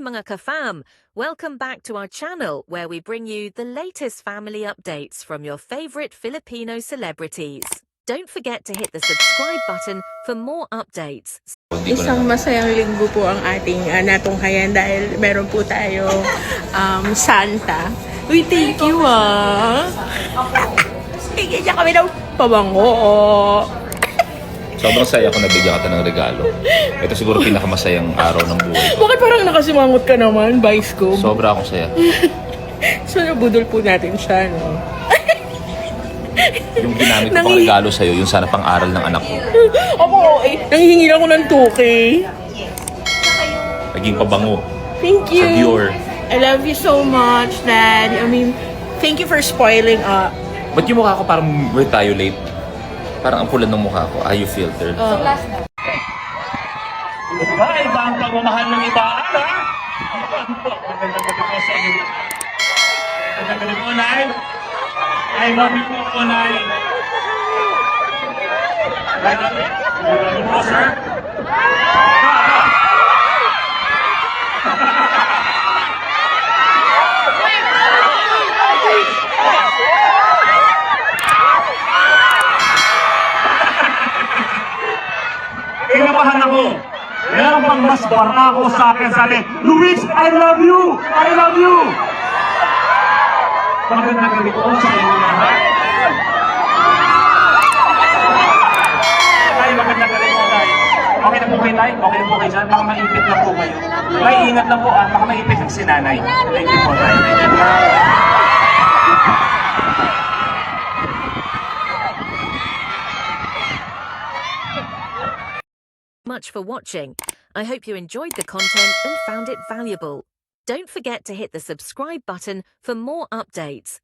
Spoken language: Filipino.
mga ka-fam! Welcome back to our channel where we bring you the latest family updates from your favorite Filipino celebrities. Don't forget to hit the subscribe button for more updates. Isang masayang linggo po ang ating natunghayan dahil meron po tayo Santa. Uy, thank you Bigyan niya kami ng pabango. Sobrang saya kung nabigyan ka ng regalo. Ito siguro pinakamasayang araw ng buhay. Bakit parang nakasimangot ka naman, Vice ko? Sobra akong saya. So, nabudol po natin siya, no? Yung ginamit ko pang regalo sa'yo, yung sana pang-aral ng anak ko. Ako, nanghihingi lang ako ng 2K. Naging pabango. Thank you. Sa Dior. I love you so much, Dad. I mean, thank you for spoiling up. Ba't yung mukha ko parang tayo late? Parang ang pula ng mukha ko. Are you filtered? Iba ang pagmamahal ng iba, ha? Magandang gabi po sa inyo. Magandang gabi po, Nay. I love you po, Nay. Magandang gabi po, sir. Kinabahan ako. Meron pang mas barako sa akin sabi, Luis, I love you! I love you! Magandang gabi po sa inyo lahat. Tay, magandang gabi po, Tay. Okay na po kayo, Tay? Okay na po kayo dyan? Baka maipit lang po kayo. Tay, ingat lang po at baka maipit ang sinanay. Thank you po, Tay. Thank you po. Much for watching. I hope you enjoyed the content and found it valuable. Don't forget to hit the subscribe button for more updates.